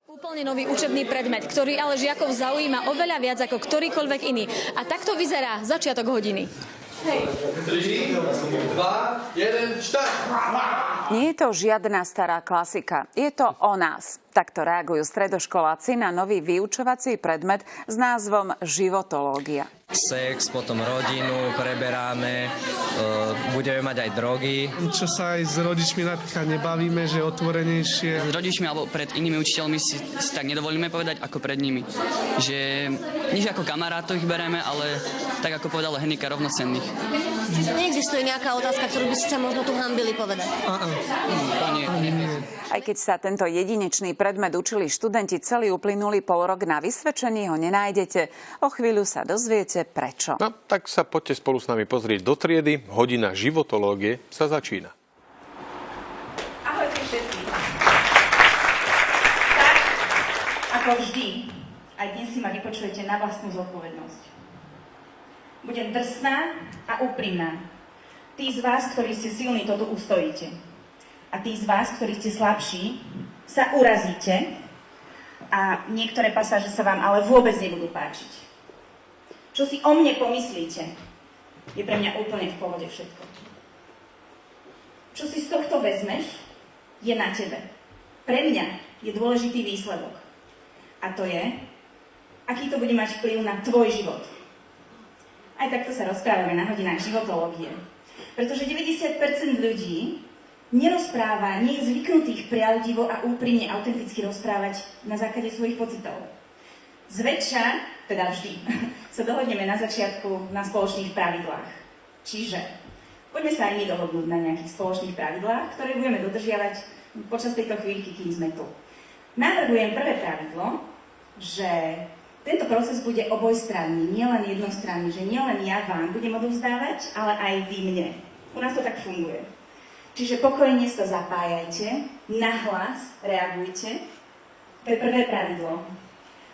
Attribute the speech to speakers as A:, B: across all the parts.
A: Úplne nový učebný predmet, ktorý ale žiakov zaujíma oveľa viac ako ktorýkoľvek iný. A takto vyzerá začiatok hodiny.
B: 3, 2, 1, štart!
C: Nie je to žiadna stará klasika. Je to o nás. Takto reagujú stredoškoláci na nový vyučovací predmet s názvom životológia.
D: Sex, potom rodinu preberáme, budeme mať aj drogy.
E: Čo sa aj s rodičmi napríklad nebavíme, že otvorenejšie.
F: S rodičmi alebo pred inými učiteľmi si tak nedovolíme povedať ako pred nimi. Že nič ako kamarátov ich bereme, ale tak ako povedala Henika, rovnocenných.
G: Neexistuje nejaká otázka, ktorú by ste sa možno tu hanbili povedať?
C: Aj keď sa tento jedinečný predmet učili študenti celý uplynulý polrok, na vysvedčení ho nenájdete. O chvíľu sa dozviete prečo.
H: No, tak sa poďte spolu s nami pozrieť do triedy. Hodina životológie sa začína.
I: Ahojte všetci. Tak, ako vždy, aj dnes si ma vypočujete na vlastnú zodpovednosť. Budem drsná a úprimná. Tí z vás, ktorí ste silní, toto ustojíte. A tí z vás, ktorí ste slabší, sa urazíte a niektoré pasáže sa vám ale vôbec nebudú páčiť. Čo si o mne pomyslíte, je pre mňa úplne v pohode všetko. Čo si z tohto vezmeš, je na tebe. Pre mňa je dôležitý výsledok. A to je, aký to bude mať vplyv na tvoj život. Aj takto sa rozprávame na hodinách životológie. Pretože 90% ľudí nerozpráva, nie je zvyknutých pravdivo a úprimne, autenticky rozprávať na základe svojich pocitov. Zväčša, teda vždy, sa dohodneme na začiatku na spoločných pravidlách. Čiže poďme sa aj my dohodnúť na nejakých spoločných pravidlách, ktoré budeme dodržiavať počas tejto chvíľky, kým sme tu. Navrhujem prvé pravidlo, že tento proces bude obojstranný, nielen jednostranný, že nielen ja vám budem odovzdávať, ale aj vy mne. U nás to tak funguje. Čiže pokojne sa zapájajte, nahlas reagujte. To je prvé pravidlo.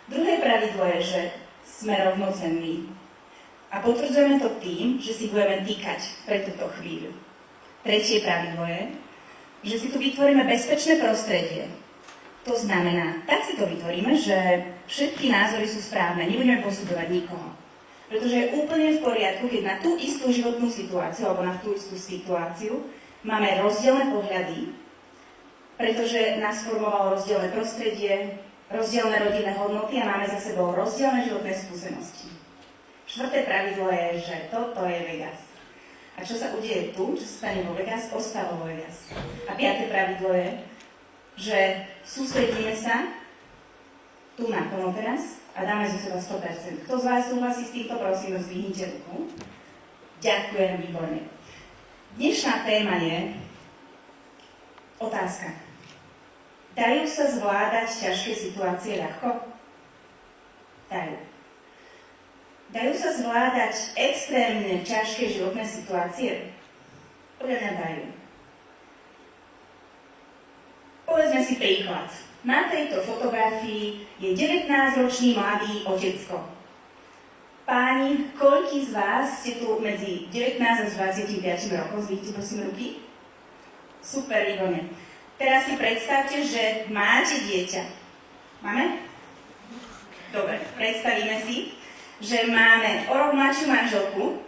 I: Druhé pravidlo je, že sme rovnocenní. A potvrdzujeme to tým, že si budeme týkať pre túto chvíľu. Tretie pravidlo je, že si tu vytvoríme bezpečné prostredie. To znamená, tak si to vytvoríme, že všetky názory sú správne, nebudeme posudzovať nikoho. Pretože je úplne v poriadku, keď na tú istú životnú situáciu, alebo na tú istú situáciu, máme rozdielne pohľady, pretože nás formovalo rozdielne prostredie, rozdielne rodinné hodnoty a máme za sebou rozdielne životné skúsenosti. Štvrté pravidlo je, že toto je Vegas. A čo sa udeje tu, čo sa stane vo Vegas, ostáva vo Vegas. A piaté pravidlo je, že sústredíme sa tu naplno teraz a dáme zo seba 100%. Kto z vás súhlasí s týmto, prosím, zdvihnite ruku. Ďakujem, výborne. Dnešná téma je otázka. Dajú sa zvládať ťažké situácie ľahko? Dajú. Dajú sa zvládať extrémne ťažké životné situácie? Podľa mňa dajú. Povedzme si príklad. Na tejto fotografii je 19-ročný mladý otecko. Páni, koľký z vás ste tu medzi 19 a 25 rokov? Zdvíte prosím ruky? Super, výborne. Teraz si predstavte, že máte dieťa. Máme? Dobre, predstavíme si, že máme o rok mladšiu manželku,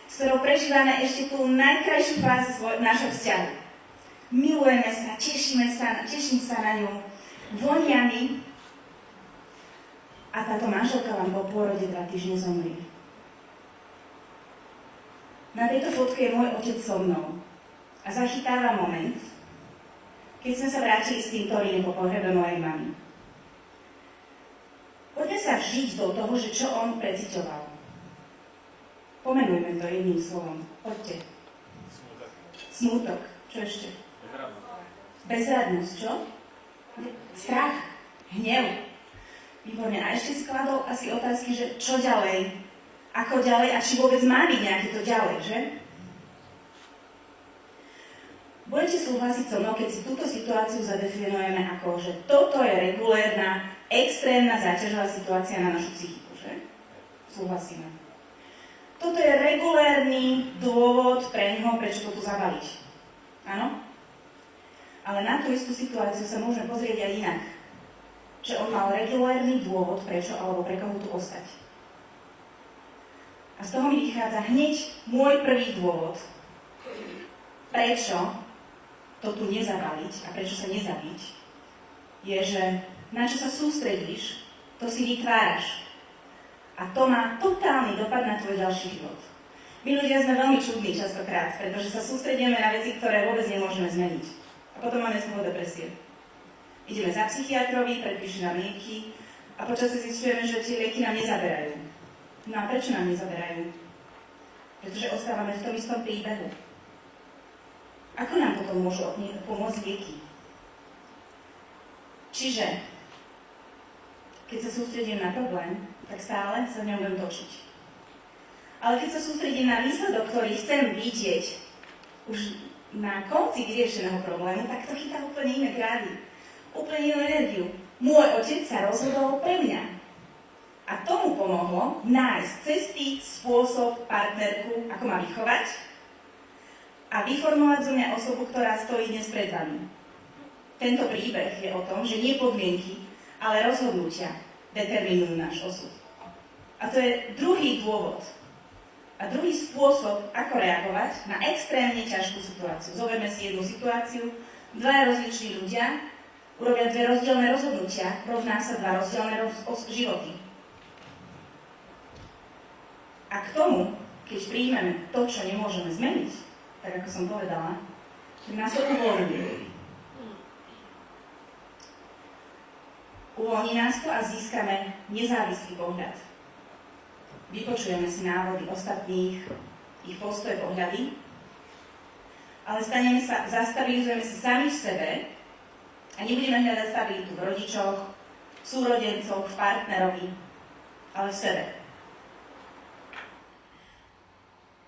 I: s ktorou prežívame ešte tú najkrajšiu fázu nášho vzťahu. Milujeme sa, teším sa na ňu, vonia mi. A táto manželka vám po pôrode 2 týždne zomrie. Na tejto fotke je môj otec so mnou a zachytáva moment, keď sme sa vrátili s týmto Rínom po pohrebe mojej mamy. Poďme sa vžiť do toho, že čo on precitoval. Pomenujme to jedným slovom. Poďte. Smútok. Čo ešte? Bezradnosť. Čo? Strach. Hnev. Výborne. A ešte skladol asi otázky, že čo ďalej? Ako ďalej? A či vôbec má byť nejaké to ďalej, že? Budete súhlasiť so mnou, keď si túto situáciu zadefinujeme ako, že toto je regulérna, extrémna záťažová situácia na našu psychiku, že? Súhlasíme. Toto je regulérny dôvod pre ňoho, prečo to tu zabaliť. Áno? Ale na tú istú situáciu sa môžeme pozrieť aj inak. že on mal regulárny dôvod, prečo alebo pre koho tu ostať. A z toho mi vychádza hneď môj prvý dôvod, prečo to tu nezabaliť a prečo sa nezabiť, je, že na čo sa sústredíš, to si vytváraš. A to má totálny dopad na tvoj ďalší život. My ľudia sme veľmi čudní častokrát, pretože sa sústredíme na veci, ktoré vôbec nemôžeme zmeniť. A potom máme z toho depresie. Ideme za psychiatrovi, predpíšu nám lieky a počasie zistujeme, že tie lieky nám nezaberajú. No a prečo nám nezaberajú? Pretože ostávame v tom istom príbehu. Ako nám toto môžu pomôcť lieky? Čiže, keď sa sústredím na problém, tak stále sa v ňom budem točiť. Ale keď sa sústredím na výsledok, ktorý chcem vidieť už na konci vyriešeného problému, tak to chytá úplne iné grády. Úplne inú energiu. Môj otec sa rozhodol pre mňa. A tomu pomohlo nájsť cesty, spôsob, partnerku, ako ma vychovať a vyformovať zo mňa osobu, ktorá stojí dnes pred vami. Tento príbeh je o tom, že nie podmienky, ale rozhodnutia determinujú náš osud. A to je druhý dôvod a druhý spôsob, ako reagovať na extrémne ťažkú situáciu. Zoberme si jednu situáciu, dvaja rozliční ľudia urobia dve rozdielne rozhodnutia, rovná sa dva rozdielne životy. A k tomu, keď príjmeme to, čo nemôžeme zmeniť, tak ako som povedala, tak nás to uvoľní. Uvoľní nás to a získame nezávislý pohľad. Vypočujeme si návody ostatných, ich postoje, pohľady, ale zastabilizujeme sa sami v sebe a nebudeme hľadať stabilitu v rodičoch, v súrodencoch, v partnerovi, ale v sebe.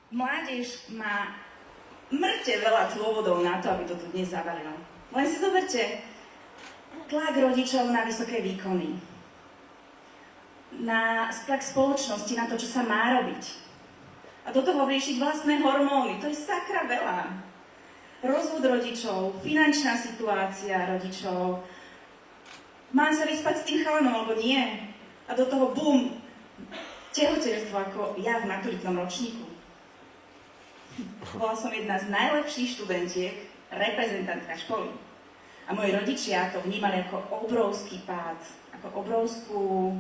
I: Mládež má mŕte veľa dôvodov na to, aby to tu dnes zabalilo. Len si zoberte tlak rodičov na vysoké výkony, na tlak spoločnosti, na to, čo sa má robiť. A do toho riešiť vlastné hormóny, to je sakra veľa. Rozvod rodičov, finančná situácia rodičov, mám sa vyspať s tým chalanom, alebo nie. A do toho bum, tehotenstvo ako ja v maturitnom ročníku. Bola som jedna z najlepších študentiek, reprezentantka školy. A moji rodičia to vnímali ako obrovský pád, ako obrovskú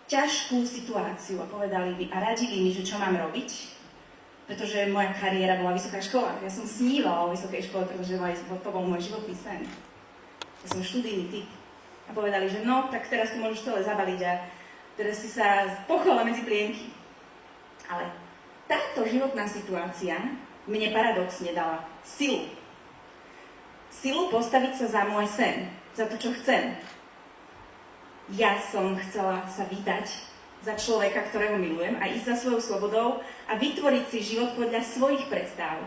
I: ťažkú situáciu a povedali mi a radili mi, že čo mám robiť, pretože moja kariéra bola vysoká škola. Ja som snívala o vysokej škole, pretože to bol môj životný sen. Ja som študijný typ. A povedali, že no, tak teraz to môžeš celé zabaliť a teraz si sa pochovala medzi plienky. Ale táto životná situácia mne paradoxne dala silu. Silu postaviť sa za môj sen, za to, čo chcem. Ja som chcela sa vydať za človeka, ktorého milujem a ísť za svojou slobodou a vytvoriť si život podľa svojich predstav.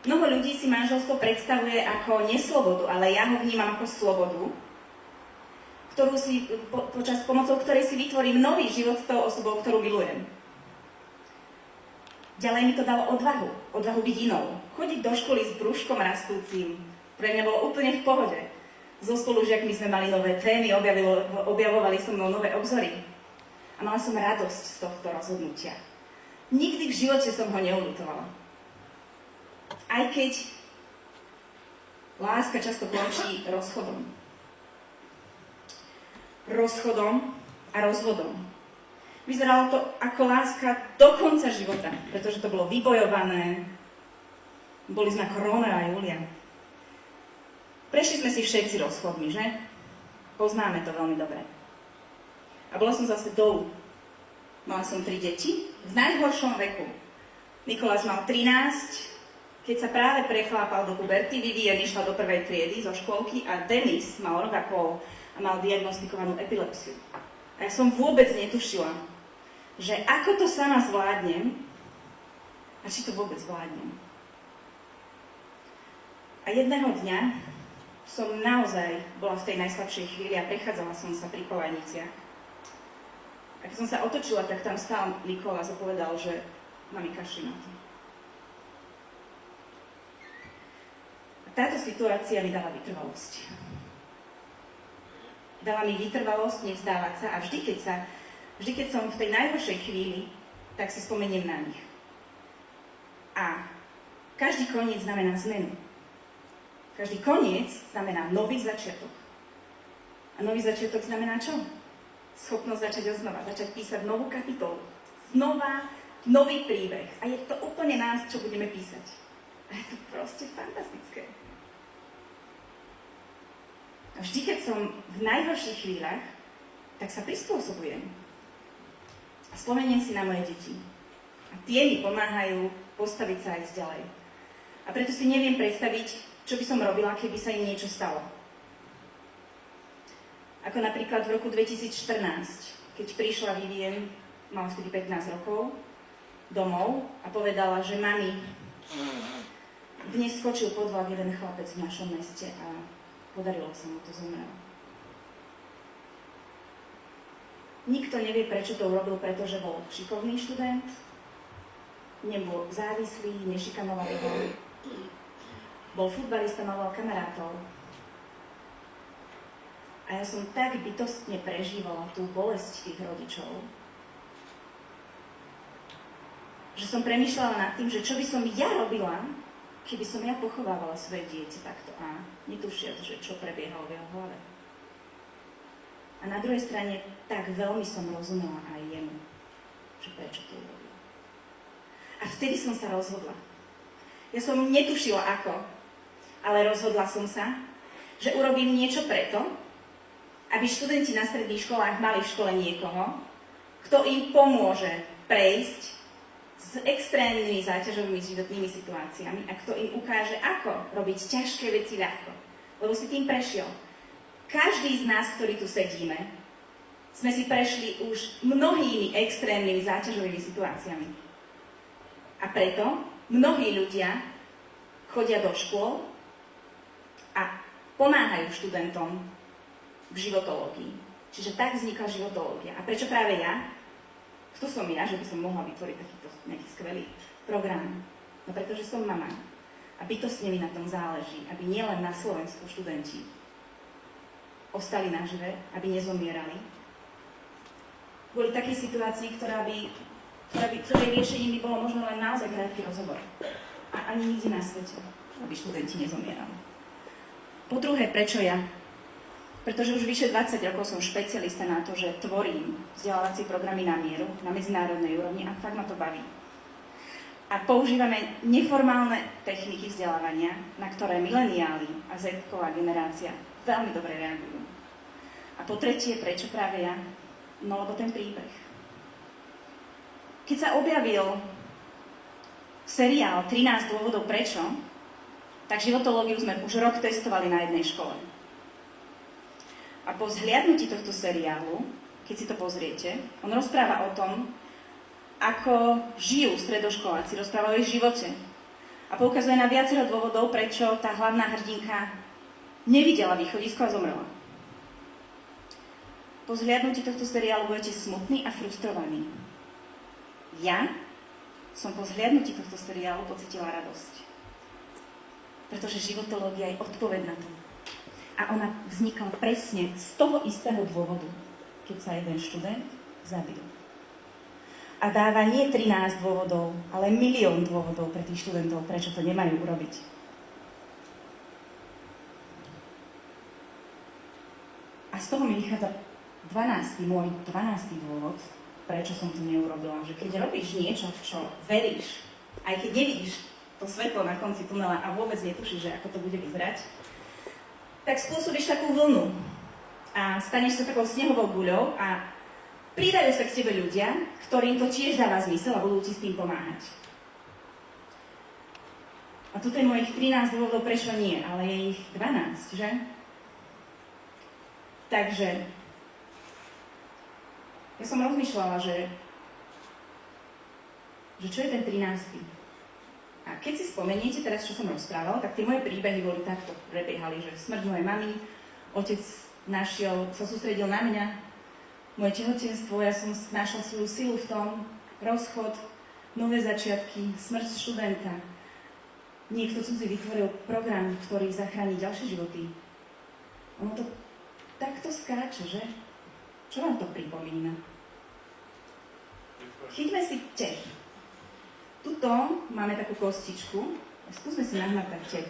I: Mnoho ľudí si manželstvo predstavuje ako neslobodu, ale ja ho vnímam ako slobodu, ktorú si, pomocou ktorej si vytvorím nový život s tou osobou, ktorú milujem. Ďalej mi to dalo odvahu byť inou. Chodiť do školy s brúškom rastúcim pre mňa bolo úplne v pohode. So spolužiakmi sme mali nové témy, objavovali so mnou nové obzory. A mala som radosť z tohto rozhodnutia. Nikdy v živote som ho neulutovala. Aj keď láska často končí rozchodom. Rozchodom a rozvodom. Vyzeralo to ako láska do konca života, pretože to bolo vybojované. Boli sme ako Rómeo a Julia. Prešli sme si všetci rozchodmi, že? Poznáme to veľmi dobre. A bola som zase dolu. Mala som 3 deti v najhoršom veku. Nikolás mal 13, keď sa práve prechlápal do puberty, Vivien išla do 1. triedy zo škôlky a Denis mal 1,5 roka a mal diagnostikovanú epilepsiu. A ja som vôbec netušila, že ako to sama zvládnem a či to vôbec zvládnem. A jedného dňa som naozaj bola v tej najslabšej chvíli a prechádzala som sa pri koľajniciach. A keď som sa otočila, tak tam stál Nikolás a povedal, že mami, kašli na to. A táto situácia mi dala vytrvalosť. Dala mi vytrvalosť nevzdávať sa a vždy, keď som v tej najhoršej chvíli, tak si spomeniem na nich. A každý koniec znamená zmenu. Každý koniec znamená nový začiatok. A nový začiatok znamená čo? Schopnosť začať oznova, začať písať novú kapitolu. Znova nový príbeh. A je to úplne nás, čo budeme písať. A je to proste fantastické. A vždy, keď som v najhorších chvíľach, tak sa prispôsobujem. A spomeniem si na moje deti. A tie mi pomáhajú postaviť sa aj ďalej. A preto si neviem predstaviť, čo by som robila, keby sa im niečo stalo. Ako napríklad v roku 2014, keď prišla Vivien, mala vtedy 15 rokov, domov a povedala, že mami, dnes skočil pod vlak jeden chlapec v našom meste a podarilo sa mu to, zomrel. Nikto nevie, prečo to urobil, pretože bol šikovný študent, nebol závislý, nešikanovali ho. Bol futbalista, mal kamarátov. A ja som tak bytostne prežívala tú bolesť tých rodičov, že som premýšľala nad tým, že čo by som ja robila, keby som ja pochovávala svoje dieťa takto a netušiac, že čo prebiehalo v jeho hlave. A na druhej strane tak veľmi som rozumela aj jemu, že prečo to urobil. A vtedy som sa rozhodla. Ja som netušila ako, ale rozhodla som sa, že urobím niečo preto, aby študenti na stredných školách mali v škole niekoho, kto im pomôže prejsť s extrémnymi záťažovými životnými situáciami a kto im ukáže, ako robiť ťažké veci ľahko. Lebo si tým prešiel. Každý z nás, ktorí tu sedíme, sme si prešli už mnohými extrémnymi záťažovými situáciami. A preto mnohí ľudia chodia do škôl a pomáhajú študentom v životológii. Čiže tak vznikla životológia. A prečo práve ja? Kto som ja, že by som mohla vytvoriť takýto nejaký skvelý program? No pretože som mama. A bytostne mi na tom záleží, aby nielen na Slovensku študenti ostali nažive, aby nezomierali. Kvôli takej situácii, ktorej riešením by bolo možno len naozaj krátky rozhovor. A ani nikde na svete, aby študenti nezomierali. Po druhé, prečo ja? Pretože už vyše 20 rokov som špecialista na to, že tvorím vzdelávacie programy na mieru, na medzinárodnej úrovni a fakt ma to baví. A používame neformálne techniky vzdelávania, na ktoré mileniáli a Z-ková generácia veľmi dobre reagujú. A po tretie, prečo práve ja? No lebo ten príbeh. Keď sa objavil seriál 13 dôvodov prečo, tak životológiu sme už rok testovali na jednej škole. A po vzhliadnutí tohto seriálu, keď si to pozriete, on rozpráva o tom, ako žijú stredoškoláci, rozpráva o ich živote. A poukazuje na viacero dôvodov, prečo tá hlavná hrdinka nevidela východisko a zomrela. Po vzhliadnutí tohto seriálu budete smutní a frustrovaní. Ja som po vzhliadnutí tohto seriálu pocítila radosť. Pretože životológia je odpoveď na to. A ona vznikla presne z toho istého dôvodu, keď sa jeden študent zabil. A dáva nie 13 dôvodov, ale 1 000 000 dôvodov pre tých študentov, prečo to nemajú urobiť. A z toho mi vychádza môj 12. dôvod, prečo som to neurobila. Že keď robíš niečo, v čo veríš, aj keď nevidíš to svetlo na konci tunela a vôbec netušíš, že ako to bude vyzerať, tak spôsobíš takú vlnu a staneš sa takou snehovou guľou a pridajú sa k tebe ľudia, ktorým to tiež dáva zmysel a budú ti s tým pomáhať. A toto je mojich 13 dôvodov, prečo nie, ale je ich 12, že? Takže ja som rozmýšľala, že čo je ten 13. A keď si spomeniete teraz, čo som rozprávala, tak tie moje príbehy boli takto prebiehali, že smrť mojej mamy, otec sa sústredil na mňa, moje tehotenstvo, ja som našla svoju silu v tom, rozchod, nové začiatky, smrť študenta. Niekto cudzí vytvoril program, ktorý zachráni ďalšie životy. Ono to takto skáče, že? Čo vám to pripomína? Chyťme si tep. Tuto máme takú kostičku. Skúsme si nahnatať tep.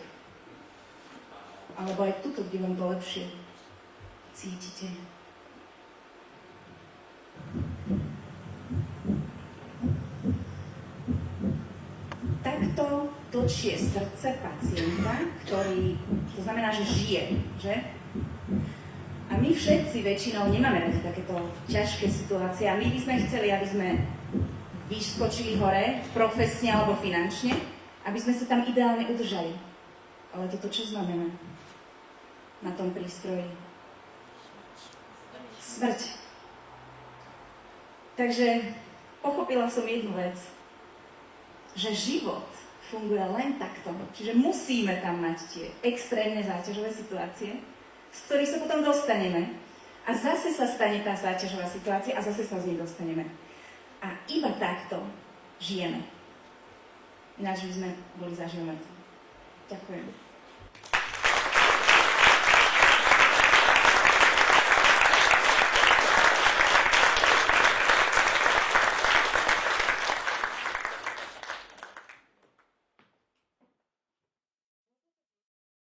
I: Alebo aj tuto, kde vám to lepšie cítite. Takto točie srdce pacienta, ktorý, to znamená, že žije, že? A my všetci väčšinou nemáme radi takéto ťažké situácie a my by sme chceli, aby sme vyskočili hore, profesne alebo finančne, aby sme sa tam ideálne udržali. Ale toto čo znamená na tom prístroji? Smrť. Takže pochopila som jednu vec, že život funguje len takto. Čiže musíme tam mať tie extrémne záťažové situácie, z ktorých sa potom dostaneme a zase sa stane tá záťažová situácia a zase sa z nej dostaneme. A iba takto žijeme. Ináč by sme boli zaživo mŕtvi. Ďakujem.